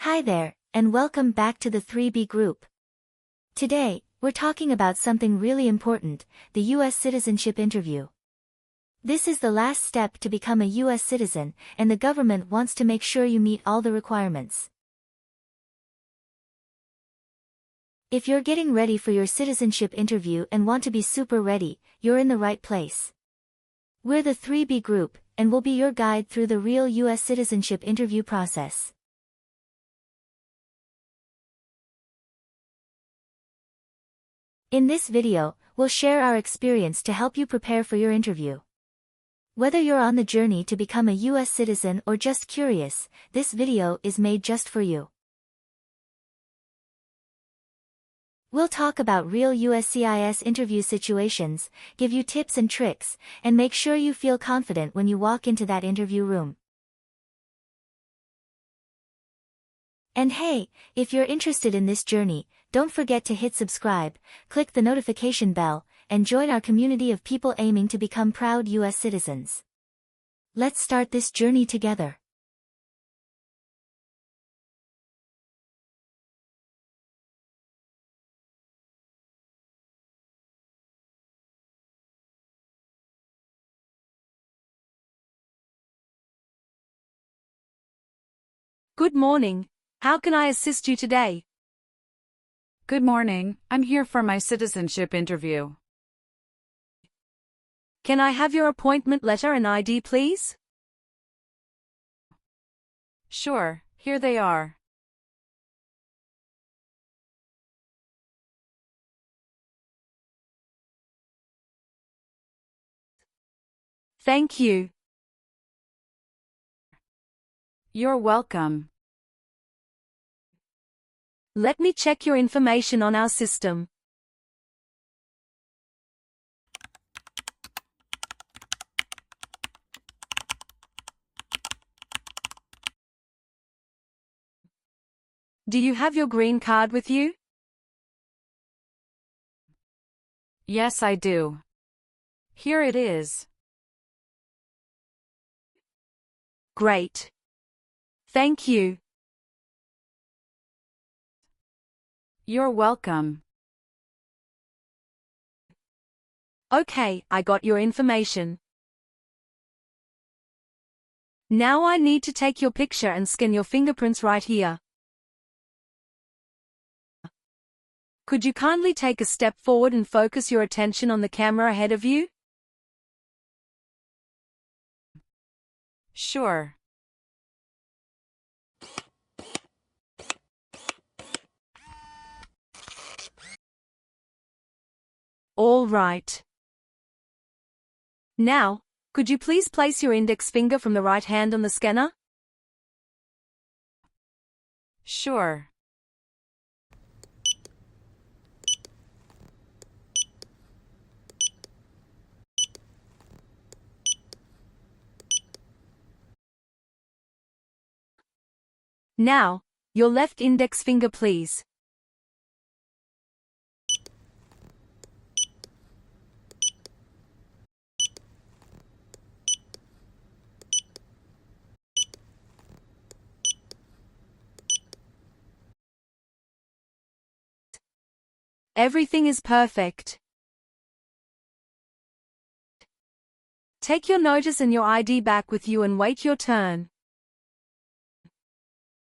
Hi there, and welcome back to the 3B group. Today, we're talking about something really important, the U.S. citizenship interview. This is the last step to become a U.S. citizen, and the government wants to make sure you meet all the requirements. If you're getting ready for your citizenship interview and want to be super ready, you're in the right place. We're the 3B group, and we'll be your guide through the real U.S. citizenship interview process. In this video, we'll share our experience to help you prepare for your interview. Whether you're on the journey to become a U.S. citizen or just curious, this video is made just for you. We'll talk about real USCIS interview situations, give you tips and tricks, and make sure you feel confident when you walk into that interview room. And hey, if you're interested in this journey, don't forget to hit subscribe, click the notification bell, and join our community of people aiming to become proud U.S. citizens. Let's start this journey together. Good morning. How can I assist you today? Good morning, I'm here for my citizenship interview. Can I have your appointment letter and ID, please? Sure, here they are. Thank you. You're welcome. Let me check your information on our system. Do you have your green card with you? Yes, I do. Here it is. Great. Thank you. You're welcome. Okay, I got your information. Now I need to take your picture and scan your fingerprints right here. Could you kindly take a step forward and focus your attention on the camera ahead of you? Sure. All right. Now, could you please place your index finger from the right hand on the scanner? Sure. Now, your left index finger, please. Everything is perfect. Take your notice and your ID back with you and wait your turn.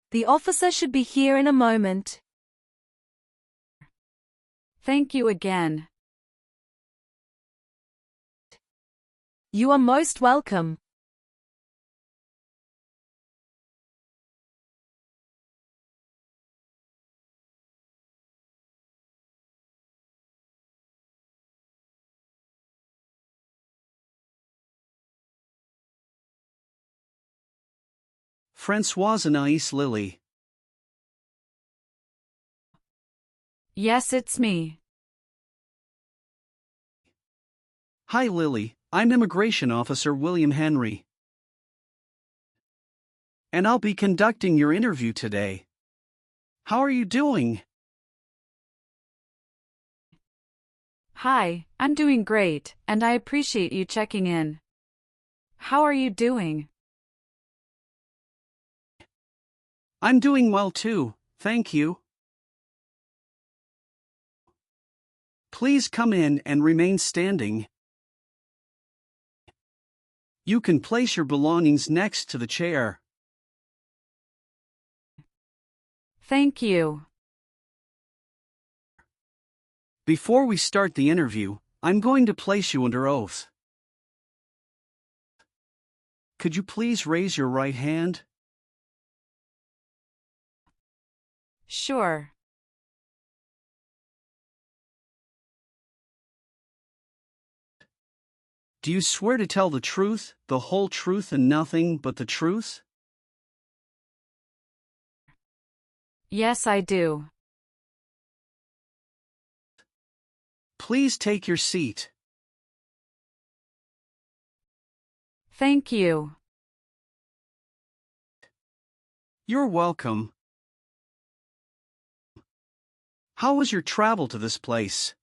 The officer should be here in a moment. Thank you again. You are most welcome. Françoise Anais Lily. Yes, it's me. Hi Lily, I'm Immigration Officer William Henry. And I'll be conducting your interview today. How are you doing? Hi, I'm doing great, and I appreciate you checking in. How are you doing? I'm doing well too, thank you. Please come in and remain standing. You can place your belongings next to the chair. Thank you. Before we start the interview, I'm going to place you under oath. Could you please raise your right hand? Sure. Do you swear to tell the truth, the whole truth and nothing but the truth? Yes, I do. Please take your seat. Thank you. You're welcome. How was your travel to this place?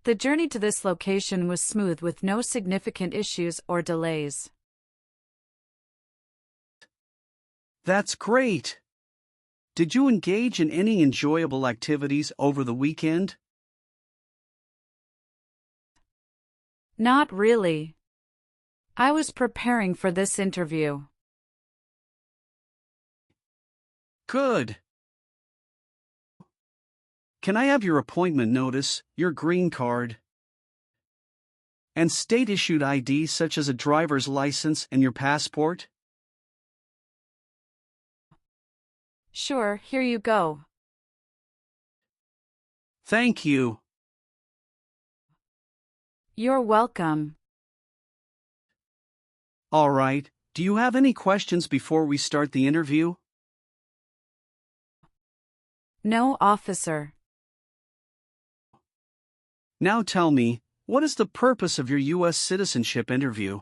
The journey to this location was smooth with no significant issues or delays. That's great. Did you engage in any enjoyable activities over the weekend? Not really. I was preparing for this interview. Good. Can I have your appointment notice, your green card, and state-issued ID such as a driver's license and your passport? Sure, here you go. Thank you. You're welcome. All right, do you have any questions before we start the interview? No, officer. Now tell me, what is the purpose of your U.S. citizenship interview?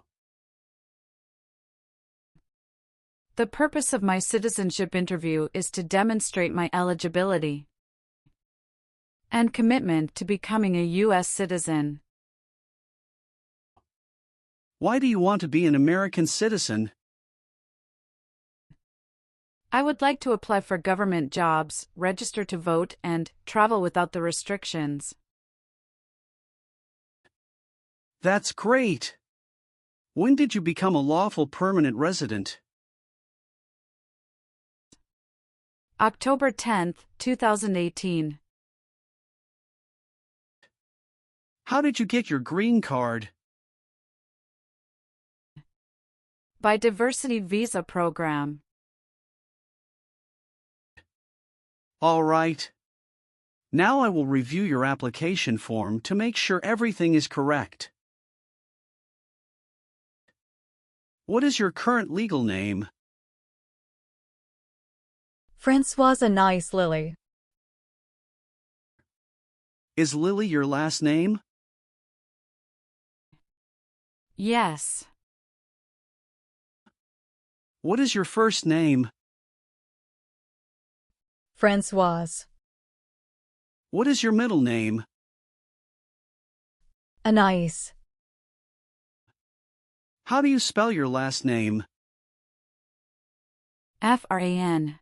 The purpose of my citizenship interview is to demonstrate my eligibility and commitment to becoming a U.S. citizen. Why do you want to be an American citizen? I would like to apply for government jobs, register to vote, and travel without the restrictions. That's great. When did you become a lawful permanent resident? October 10, 2018. How did you get your green card? By Diversity Visa Program. All right. Now I will review your application form to make sure everything is correct. What is your current legal name? Francoise Anais Lily. Is Lily your last name? Yes. What is your first name? Francoise. What is your middle name? Anais. How do you spell your last name? Francoise.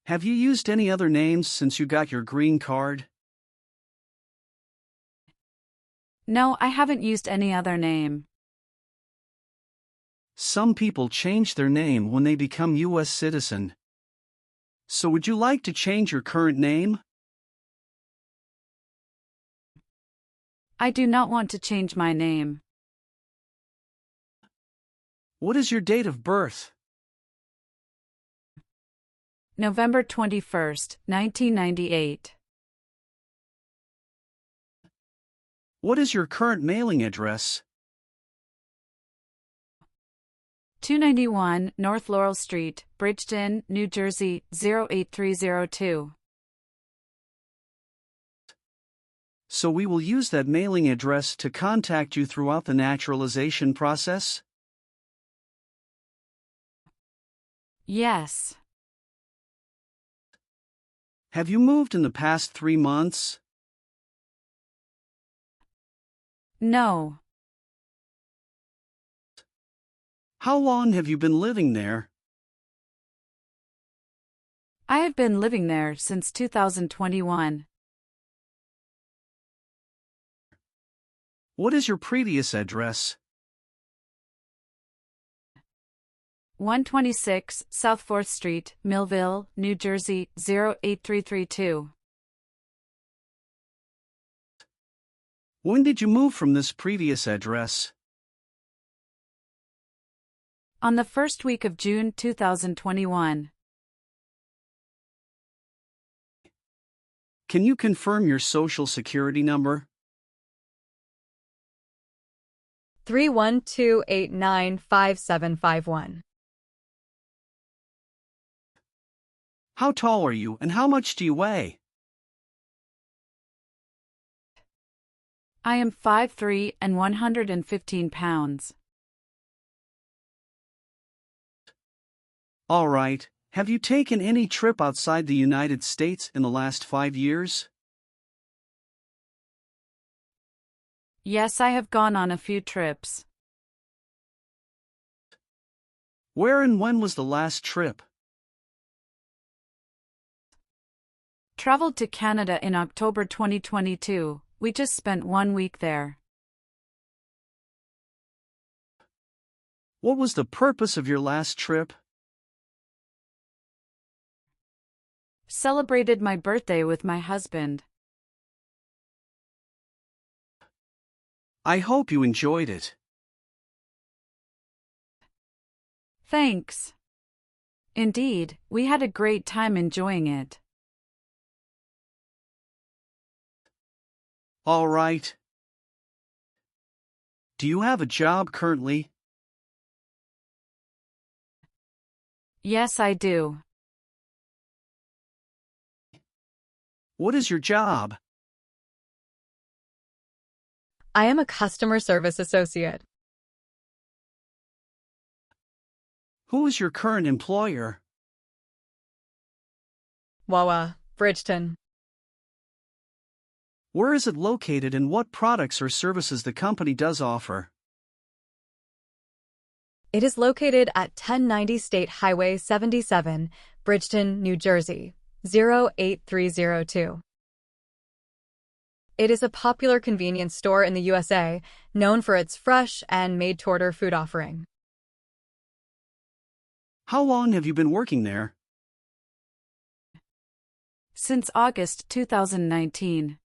Have you used any other names since you got your green card? No, I haven't used any other name. Some people change their name when they become U.S. citizen. So would you like to change your current name? I do not want to change my name. What is your date of birth? November 21st, 1998. What is your current mailing address? 291 North Laurel Street, Bridgeton, New Jersey, 08302. So we will use that mailing address to contact you throughout the naturalization process? Yes. Have you moved in the past 3 months? No. How long have you been living there? I have been living there since 2021. What is your previous address? 126 South 4th Street, Millville, New Jersey, 08332. When did you move from this previous address? On the first week of June 2021. Can you confirm your social security number? 312895751. How tall are you and how much do you weigh? I am 5'3" and 115 pounds. All right. Have you taken any trip outside the United States in the last 5 years? Yes, I have gone on a few trips. Where and when was the last trip? Traveled to Canada in October 2022. We just spent 1 week there. What was the purpose of your last trip? Celebrated my birthday with my husband. I hope you enjoyed it. Thanks. Indeed, we had a great time enjoying it. All right. Do you have a job currently? Yes, I do. What is your job? I am a customer service associate. Who is your current employer? Wawa, Bridgeton. Where is it located and what products or services the company does offer? It is located at 1090 State Highway 77, Bridgeton, New Jersey, 08302. It is a popular convenience store in the USA, known for its fresh and made-to-order food offering. How long have you been working there? Since August 2019.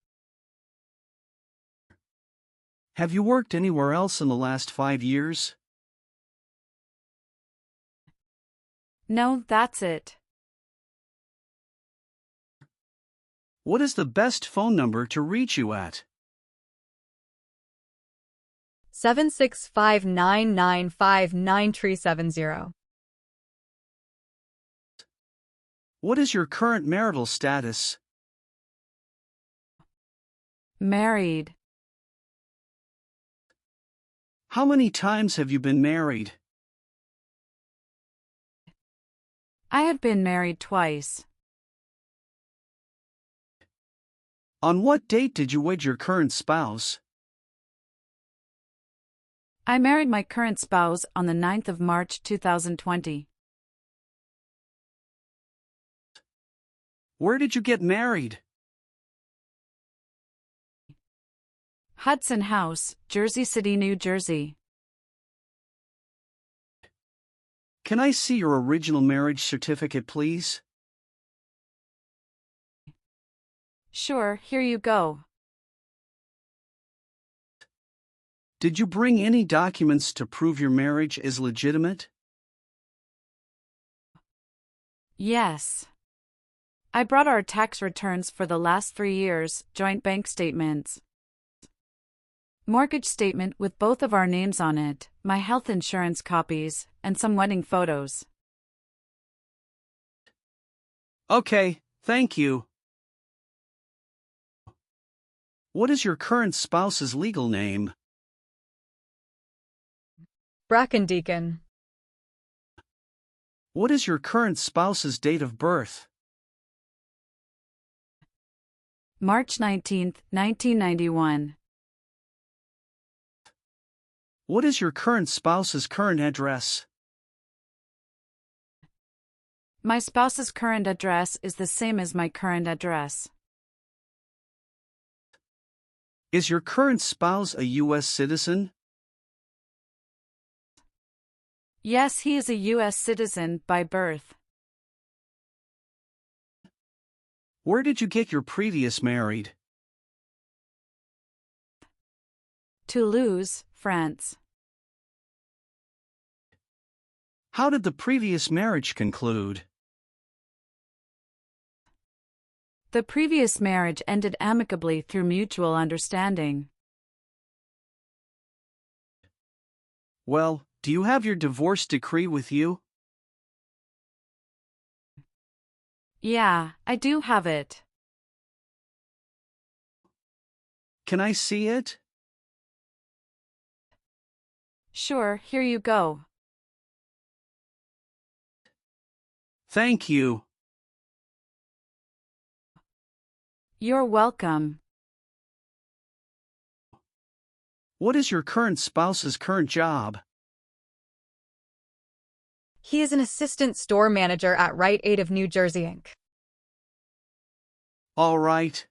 Have you worked anywhere else in the last 5 years? No, that's it. What is the best phone number to reach you at? 76599599370. What is your current marital status? Married. How many times have you been married? I have been married twice. On what date did you wed your current spouse? I married my current spouse on the 9th of March 2020. Where did you get married? Hudson House, Jersey City, New Jersey. Can I see your original marriage certificate, please? Sure, here you go. Did you bring any documents to prove your marriage is legitimate? Yes. I brought our tax returns for the last 3 years, joint bank statements, mortgage statement with both of our names on it, my health insurance copies, and some wedding photos. Okay, thank you. What is your current spouse's legal name? Brackendeacon. What is your current spouse's date of birth? March 19, 1991. What is your current spouse's current address? My spouse's current address is the same as my current address. Is your current spouse a U.S. citizen? Yes, he is a U.S. citizen by birth. Where did you get your previous married? Toulouse, France. How did the previous marriage conclude? The previous marriage ended amicably through mutual understanding. Well, do you have your divorce decree with you? Yeah, I do have it. Can I see it? Sure, here you go. Thank you. You're welcome. What is your current spouse's current job? He is an assistant store manager at Rite Aid of New Jersey, Inc. All right.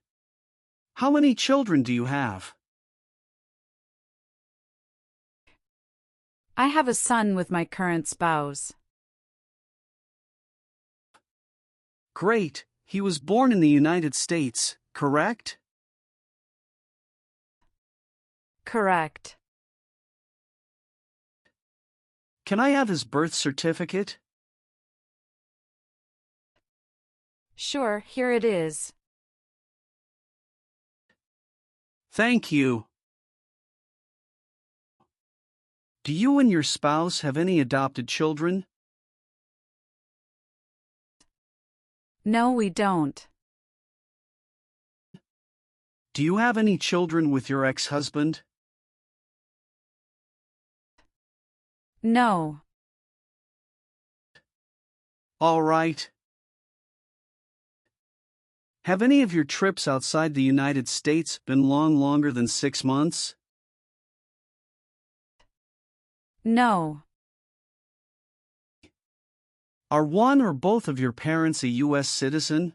How many children do you have? I have a son with my current spouse. Great. He was born in the United States, correct? Correct. Can I have his birth certificate? Sure, here it is. Thank you. Do you and your spouse have any adopted children? No, we don't. Do you have any children with your ex-husband? No. All right. Have any of your trips outside the United States been longer than 6 months? No. Are one or both of your parents a U.S. citizen?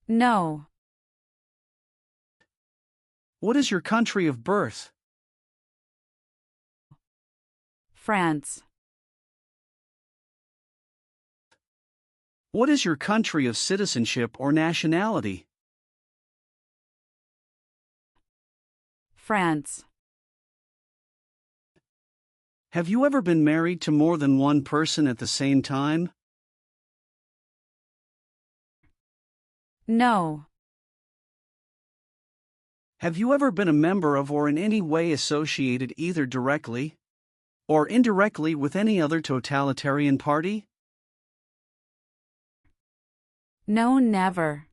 No. What is your country of birth? France. What is your country of citizenship or nationality? France. Have you ever been married to more than one person at the same time? No. Have you ever been a member of or in any way associated either directly or indirectly with any other totalitarian party? No, never.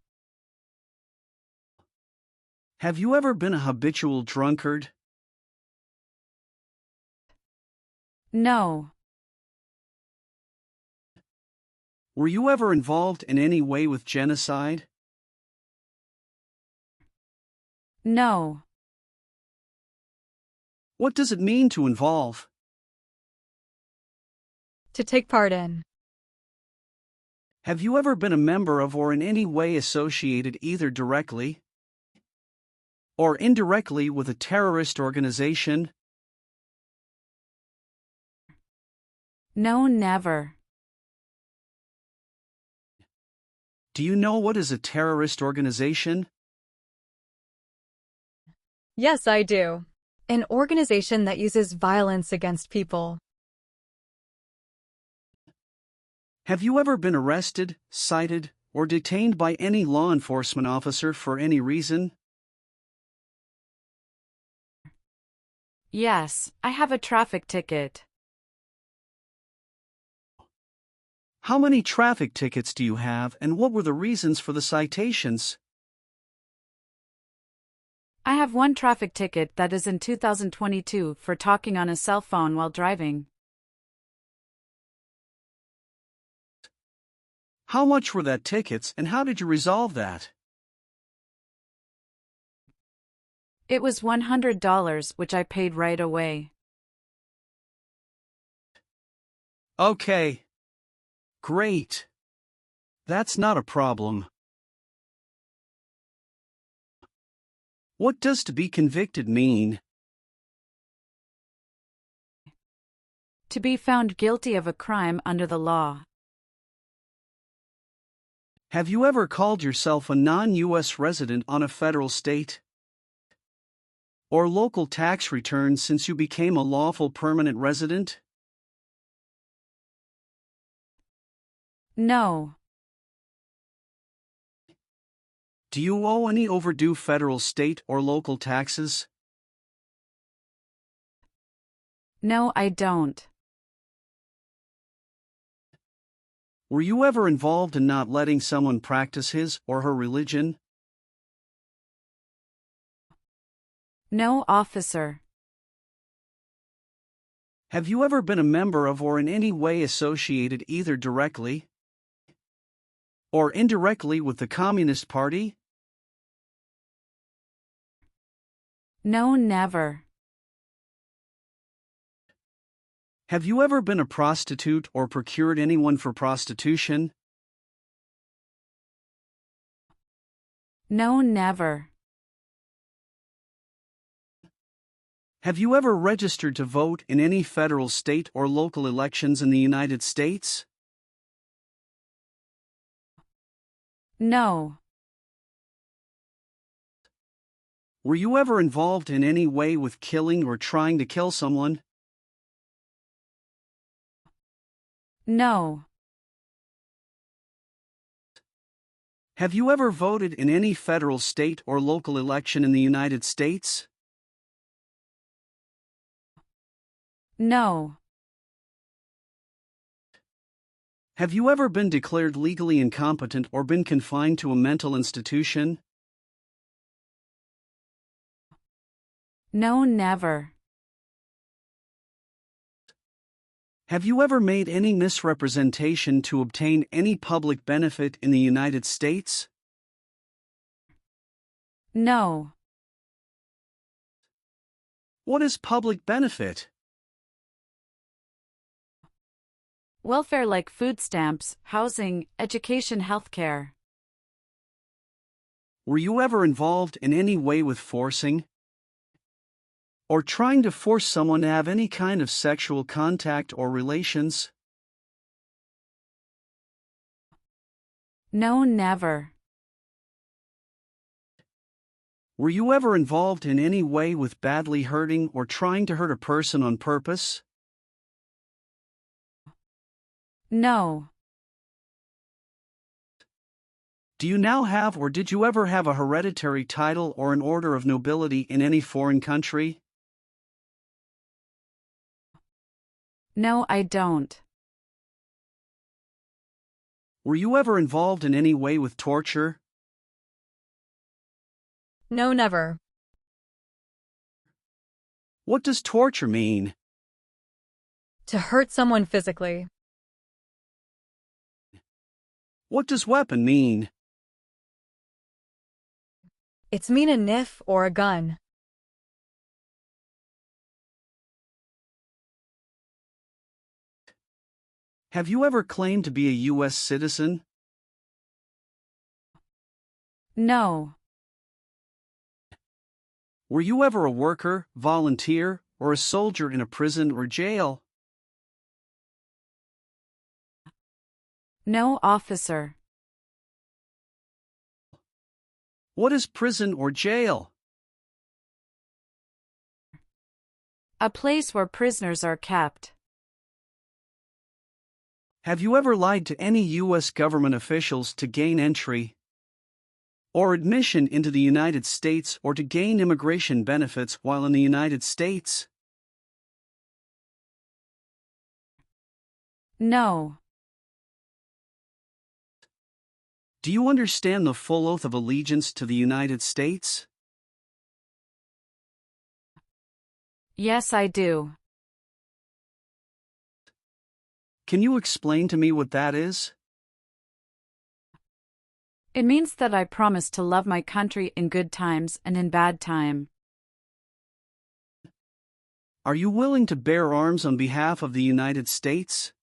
Have you ever been a habitual drunkard? No. Were you ever involved in any way with genocide? No. What does it mean to involve? To take part in. Have you ever been a member of or in any way associated either directly or indirectly with a terrorist organization? No, never. Do you know what is a terrorist organization? Yes, I do. An organization that uses violence against people. Have you ever been arrested, cited, or detained by any law enforcement officer for any reason? Yes, I have a traffic ticket. How many traffic tickets do you have, and what were the reasons for the citations? I have one traffic ticket that is in 2022 for talking on a cell phone while driving. How much were that tickets, and how did you resolve that? It was $100, which I paid right away. Okay. Great. That's not a problem. What does to be convicted mean? To be found guilty of a crime under the law. Have you ever called yourself a non-U.S. resident on a federal, state, or local tax return since you became a lawful permanent resident? No. Do you owe any overdue federal, state, or local taxes? No, I don't. Were you ever involved in not letting someone practice his or her religion? No, officer. Have you ever been a member of or in any way associated either directly or indirectly with the Communist Party? No, never. Have you ever been a prostitute or procured anyone for prostitution? No, never. Have you ever registered to vote in any federal, state, or local elections in the United States? No. Were you ever involved in any way with killing or trying to kill someone? No. Have you ever voted in any federal, state, or local election in the United States? No. Have you ever been declared legally incompetent or been confined to a mental institution? No, never. Have you ever made any misrepresentation to obtain any public benefit in the United States? No. What is public benefit? Welfare like food stamps, housing, education, healthcare. Were you ever involved in any way with forcing or trying to force someone to have any kind of sexual contact or relations? No, never. Were you ever involved in any way with badly hurting or trying to hurt a person on purpose? No. Do you now have or did you ever have a hereditary title or an order of nobility in any foreign country? No, I don't. Were you ever involved in any way with torture? No, never. What does torture mean? To hurt someone physically. What does weapon mean? It's mean a knife or a gun. Have you ever claimed to be a U.S. citizen? No. Were you ever a worker, volunteer, or a soldier in a prison or jail? No, officer. What is prison or jail? A place where prisoners are kept. Have you ever lied to any U.S. government officials to gain entry or admission into the United States or to gain immigration benefits while in the United States? No. Do you understand the full oath of allegiance to the United States? Yes, I do. Can you explain to me what that is? It means that I promise to love my country in good times and in bad time. Are you willing to bear arms on behalf of the United States?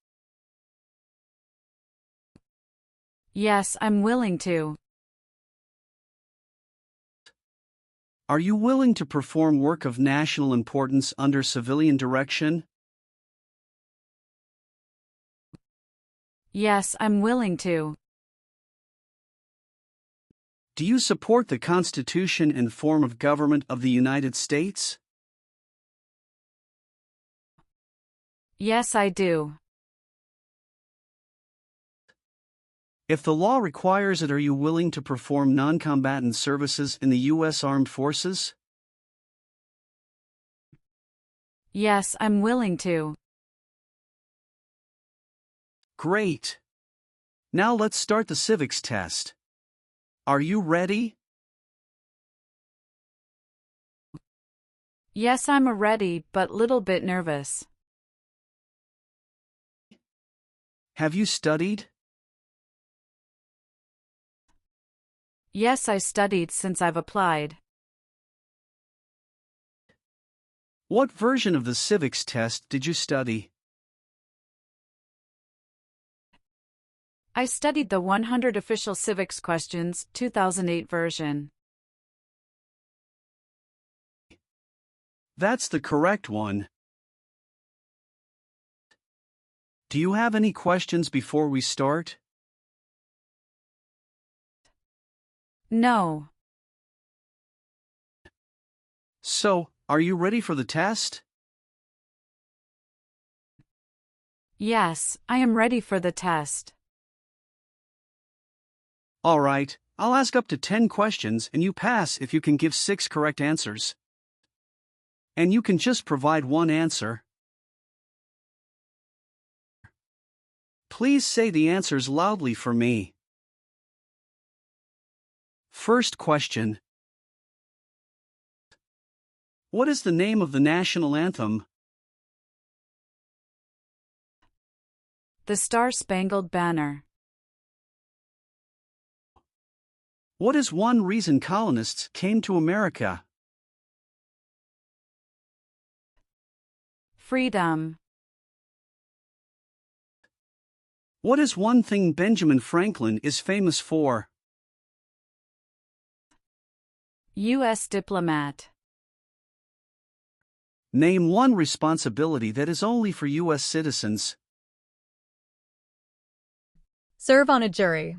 Yes, I'm willing to. Are you willing to perform work of national importance under civilian direction? Yes, I'm willing to. Do you support the Constitution and form of government of the United States? Yes, I do. If the law requires it, are you willing to perform non-combatant services in the U.S. Armed Forces? Yes, I'm willing to. Great. Now let's start the civics test. Are you ready? Yes, I'm ready, but little bit nervous. Have you studied? Yes, I studied since I've applied. What version of the civics test did you study? I studied the 100 Official Civics Questions, 2008 version. That's the correct one. Do you have any questions before we start? No. So, are you ready for the test? Yes, I am ready for the test. All right, I'll ask up to 10 questions and you pass if you can give 6 correct answers. And you can just provide one answer. Please say the answers loudly for me. First question. What is the name of the national anthem? The Star-Spangled Banner. What is one reason colonists came to America? Freedom. What is one thing Benjamin Franklin is famous for? U.S. diplomat. Name one responsibility that is only for U.S. citizens. Serve on a jury.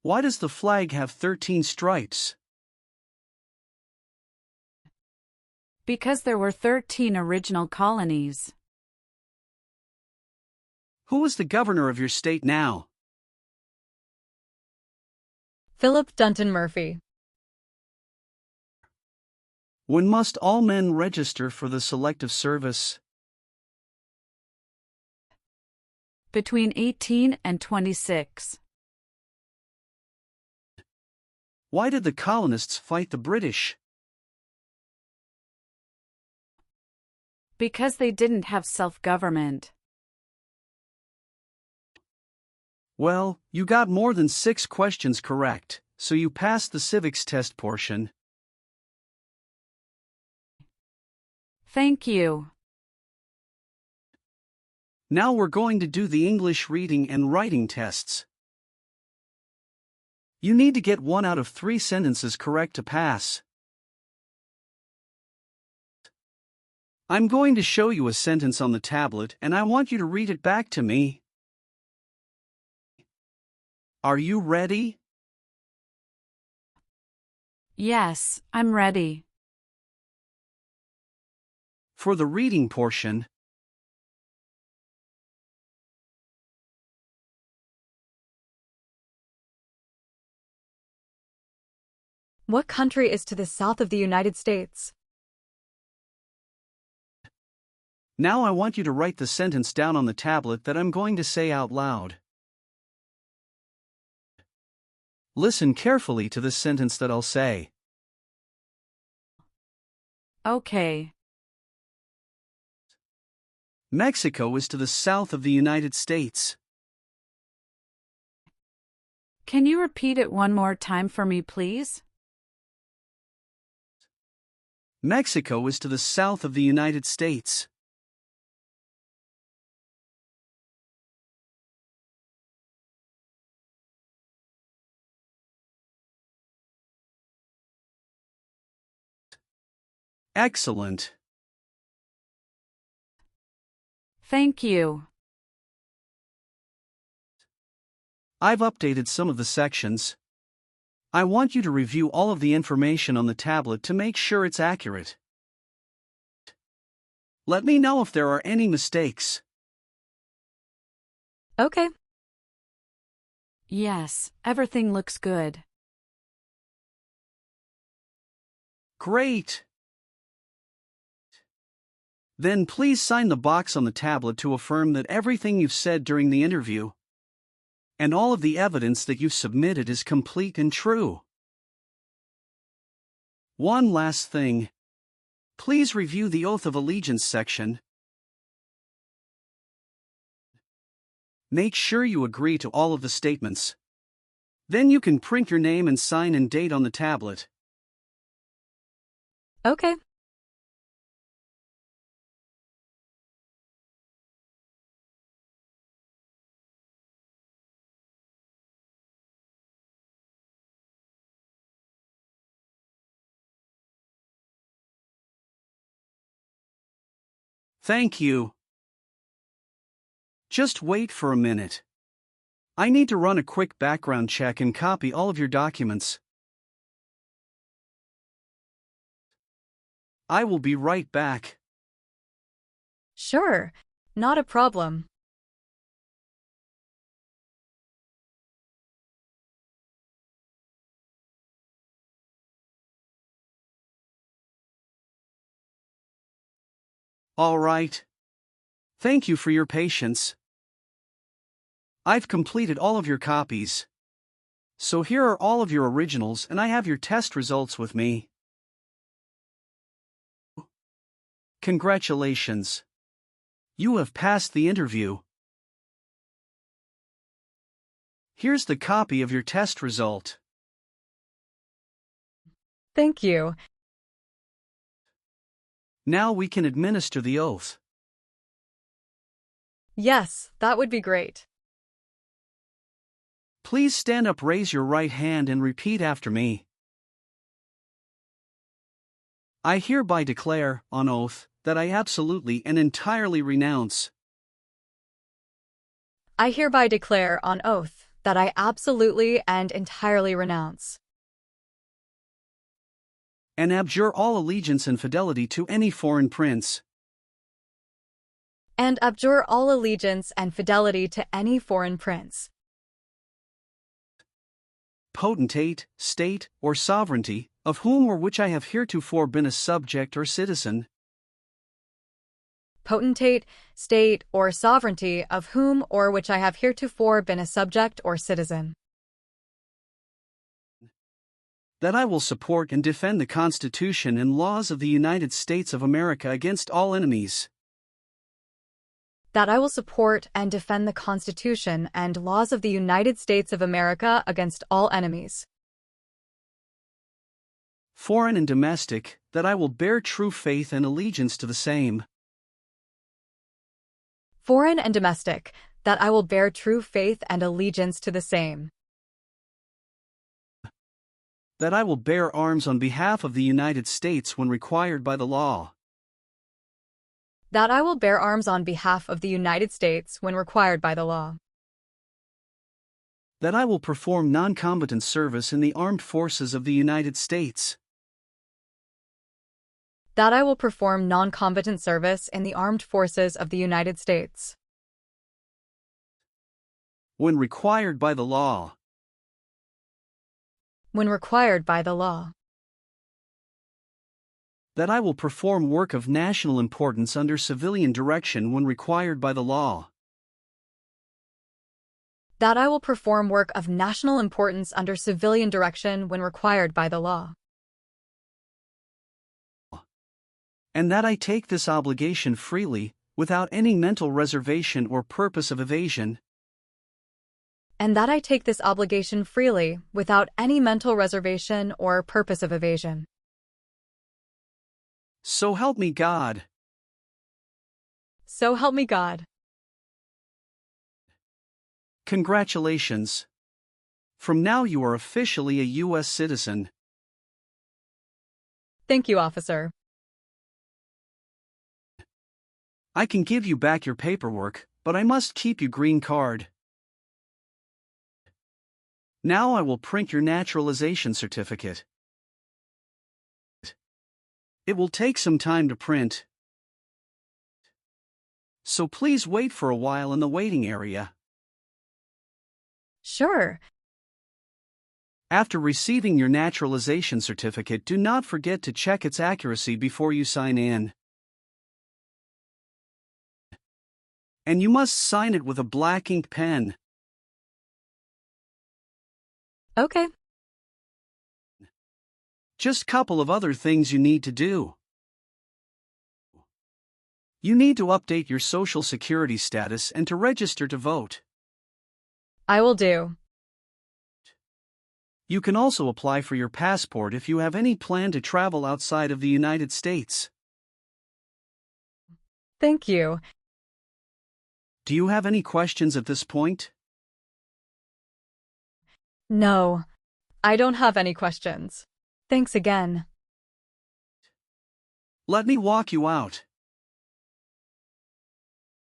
Why does the flag have 13 stripes? Because there were 13 original colonies. Who is the governor of your state now? Philip Dunton Murphy. When must all men register for the Selective Service? Between 18 and 26. Why did the colonists fight the British? Because they didn't have self-government. Well, you got more than 6 questions correct, so you passed the civics test portion. Thank you. Now we're going to do the English reading and writing tests. You need to get 1 out of 3 sentences correct to pass. I'm going to show you a sentence on the tablet and I want you to read it back to me. Are you ready? Yes, I'm ready. For the reading portion, What country is to the south of the United States? now I want you to write the sentence down on the tablet that I'm going to say out loud. Listen carefully to this sentence that I'll say. Okay. Mexico is to the south of the United States. Can you repeat it one more time for me, please? Mexico is to the south of the United States. Excellent. Thank you. I've updated some of the sections. I want you to review all of the information on the tablet to make sure it's accurate. Let me know if there are any mistakes. Okay. Yes, everything looks good. Great. Then please sign the box on the tablet to affirm that everything you've said during the interview and all of the evidence that you've submitted is complete and true. One last thing. Please review the Oath of Allegiance section. Make sure you agree to all of the statements. Then you can print your name and sign and date on the tablet. Okay. Thank you. Just wait for a minute. I need to run a quick background check and copy all of your documents. I will be right back. Sure. Not a problem. All right. Thank you for your patience. I've completed all of your copies. So here are all of your originals and I have your test results with me. Congratulations. You have passed the interview. Here's the copy of your test result. Thank you. Now we can administer the oath. Yes, that would be great. Please stand up, raise your right hand and repeat after me. I hereby declare, on oath, that I absolutely and entirely renounce. I hereby declare on oath that I absolutely and entirely renounce And abjure all allegiance and fidelity to any foreign prince, and abjure all allegiance and fidelity to any foreign prince, potentate, state, or sovereignty, of whom or which I have heretofore been a subject or citizen, potentate, state, or sovereignty of whom or which I have heretofore been a subject or citizen, that I will support and defend the Constitution and laws of the United States of America against all enemies, that I will support and defend the Constitution and laws of the United States of America against all enemies, foreign and domestic, that I will bear true faith and allegiance to the same, foreign and domestic, that I will bear true faith and allegiance to the same, that I will bear arms on behalf of the United States when required by the law, that I will bear arms on behalf of the United States when required by the law, that I will perform non-combatant service in the armed forces of the United States, that I will perform non-combatant service in the armed forces of the United States when required by the law, when required by the law, that I will perform work of national importance under civilian direction when required by the law, that I will perform work of national importance under civilian direction when required by the law, and that I take this obligation freely, without any mental reservation or purpose of evasion, and that I take this obligation freely without any mental reservation or purpose of evasion. So help me God. So help me God. Congratulations. From now you are officially a U.S. citizen. Thank you, officer. I can give you back your paperwork, but I must keep your green card. Now I will print your naturalization certificate. It will take some time to print, so please wait for a while in the waiting area. Sure. After receiving your naturalization certificate, do not forget to check its accuracy before you sign in. And you must sign it with a black ink pen. Okay. Just couple of other things you need to do. You need to update your social security status and to register to vote. I will do. You can also apply for your passport if you have any plan to travel outside of the United States. Thank you. Do you have any questions at this point? No, I don't have any questions. Thanks again. Let me walk you out.